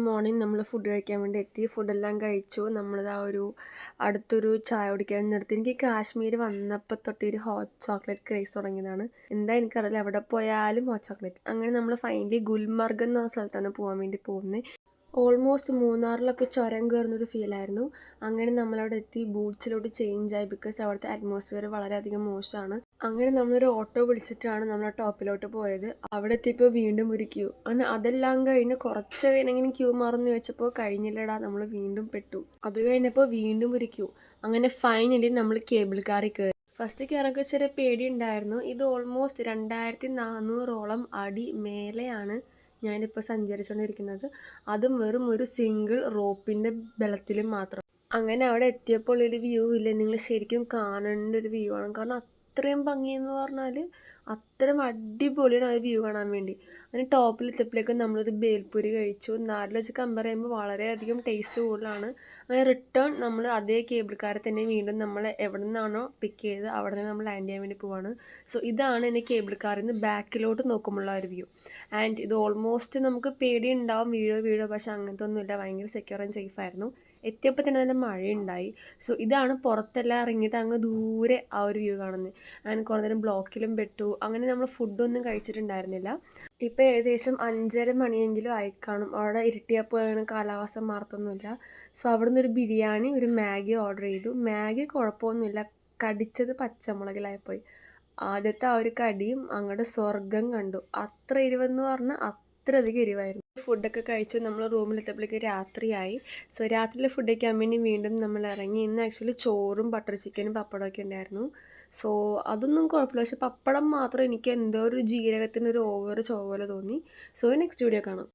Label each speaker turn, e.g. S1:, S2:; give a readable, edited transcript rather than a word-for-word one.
S1: Morning നമ്മൾ food കഴിക്കാൻ വേണ്ടി എത്തി. ഫുഡെല്ലാം കഴിച്ചു. നമ്മളിതാ അടുത്തൊരു ചായ കുടിക്കാൻ നിർത്തി. എനിക്ക് കാശ്മീർ വന്നപ്പോൾ തൊട്ട് ഒരു ഹോട്ട് ചോക്ലേറ്റ് ക്രേസ് തുടങ്ങിയതാണ്. എന്താ എനിക്കറിയില്ല, എവിടെ പോയാലും ഹോട്ട് ചോക്ലേറ്റ്. അങ്ങനെ നമ്മൾ ഫൈനലി ഗുൽമർഗ് എന്ന സ്ഥലത്താണ് പോകാൻ വേണ്ടി പോകുന്നത്. ഓൾമോസ്റ്റ് മൂന്നാറിലൊക്കെ ചുരം കയറുന്നൊരു ഫീലായിരുന്നു. അങ്ങനെ നമ്മളവിടെ എത്തി. ബൂട്ട്സിലോട്ട് ചേഞ്ചായി, ബിക്കോസ് അവിടുത്തെ അറ്റ്മോസ്ഫിയർ വളരെയധികം മോശമാണ്. അങ്ങനെ നമ്മളൊരു ഓട്ടോ വിളിച്ചിട്ടാണ് നമ്മൾ ടോപ്പിലോട്ട് പോയത്. അവിടെ എത്തിയപ്പോൾ വീണ്ടും ഒരു ക്യൂ. അങ്ങനെ അതെല്ലാം കഴിഞ്ഞ് കുറച്ച് കഴിഞ്ഞെങ്കിലും ക്യൂ മാറുമെന്ന് ചോദിച്ചപ്പോൾ കഴിഞ്ഞില്ലടാ, നമ്മൾ വീണ്ടും പെട്ടു. അത് കഴിഞ്ഞപ്പോൾ വീണ്ടും ഒരു ക്യൂ. അങ്ങനെ ഫൈനലി നമ്മൾ കേബിൾ കാറിൽ കയറി. ഫസ്റ്റ് കയറൊക്കെ ചെറിയ പേടി ഉണ്ടായിരുന്നു. ഇത് ഓൾമോസ്റ്റ് 2400 അടി മേലെയാണ് ഞാനിപ്പോൾ സഞ്ചരിച്ചുകൊണ്ടിരിക്കുന്നത്. അതും വെറും ഒരു സിംഗിൾ റോപ്പിൻ്റെ ബലത്തിലും മാത്രം. അങ്ങനെ അവിടെ എത്തിയപ്പോൾ ഒരു വ്യൂ ഇല്ല, നിങ്ങൾ ശരിക്കും കാണേണ്ട ഒരു വ്യൂ ആണ്. കാരണം അത്രയും ഭംഗിയെന്ന് പറഞ്ഞാൽ അത്രയും അടിപൊളിയാണ് ആ വ്യൂ കാണാൻ വേണ്ടി. അങ്ങനെ ടോപ്പിലെത്തിയപ്പോഴേക്കും നമ്മളൊരു ബേൽപൂരി കഴിച്ചു. നാട്ടിൽ വെച്ച് കമ്പയർ ചെയ്യുമ്പോൾ വളരെയധികം ടേസ്റ്റ് കൂടുതലാണ്. അങ്ങനെ റിട്ടേൺ നമ്മൾ അതേ കേബിൾ കാറിൽ തന്നെ വീണ്ടും നമ്മൾ എവിടെ നിന്നാണോ പിക്ക് ചെയ്ത് അവിടെ നിന്ന് നമ്മൾ ലാൻഡ് ചെയ്യാൻ വേണ്ടി പോവാണ്. സോ ഇതാണ് എൻ്റെ കേബിൾ കാറിൽ നിന്ന് ബാക്കിലോട്ട് നോക്കുമ്പോഴുള്ള ഒരു വ്യൂ. ആൻഡ് ഇത് ഓൾമോസ്റ്റ് നമുക്ക് പേടി ഉണ്ടാവും, വീഴോ, പക്ഷെ അങ്ങനത്തെ ഒന്നുമില്ല. ഭയങ്കര സെക്യൂർ ആൻഡ് സേഫ് ആയിരുന്നു. എത്തിയപ്പോൾ തന്നെ നല്ല മഴയുണ്ടായി. സോ ഇതാണ് പുറത്തെല്ലാം ഇറങ്ങിയിട്ട് അങ്ങ് ദൂരെ ആ ഒരു വ്യൂ കാണുന്നത്. അങ്ങനെ കുറേ നേരം ബ്ലോക്കിലും പെട്ടു. അങ്ങനെ നമ്മൾ ഫുഡൊന്നും കഴിച്ചിട്ടുണ്ടായിരുന്നില്ല. ഇപ്പോൾ ഏകദേശം 5:30 മണിയെങ്കിലും ആയിക്കാണും. അവിടെ ഇരുട്ടിയപ്പോൾ അങ്ങനെ കാലാവസ്ഥ മാറത്തൊന്നുമില്ല. സോ അവിടെ നിന്നൊരു ബിരിയാണി, ഒരു മാഗി ഓർഡർ ചെയ്തു. മാഗി കുഴപ്പമൊന്നുമില്ല, കടിച്ചത് പച്ചമുളകിലായിപ്പോയി. ആദ്യത്തെ ആ ഒരു കടിയും അങ്ങോട്ട് സ്വർഗം കണ്ടു. അത്ര എരിവെന്ന് പറഞ്ഞാൽ അത്രയധികം എരിവായിരുന്നു. ഫുഡൊക്കെ കഴിച്ചു. നമ്മൾ റൂമിലെത്തിയപ്പോഴേക്ക് രാത്രിയായി. സോ രാത്രിയിലെ ഫുഡ് കഴിക്കാൻ വേണ്ടി വീണ്ടും നമ്മൾ ഇറങ്ങി. ഇന്ന് ആക്ച്വലി ചോറും ബട്ടർ ചിക്കനും പപ്പടമൊക്കെ ഉണ്ടായിരുന്നു. സോ അതൊന്നും കുഴപ്പമില്ല, പക്ഷെ പപ്പടം മാത്രം എനിക്ക് എന്തോ ഒരു ജീരകത്തിനൊരു ഓവർ ചൊവ്വ പോലെ തോന്നി. സോ നെക്സ്റ്റ് വീഡിയോ കാണാം.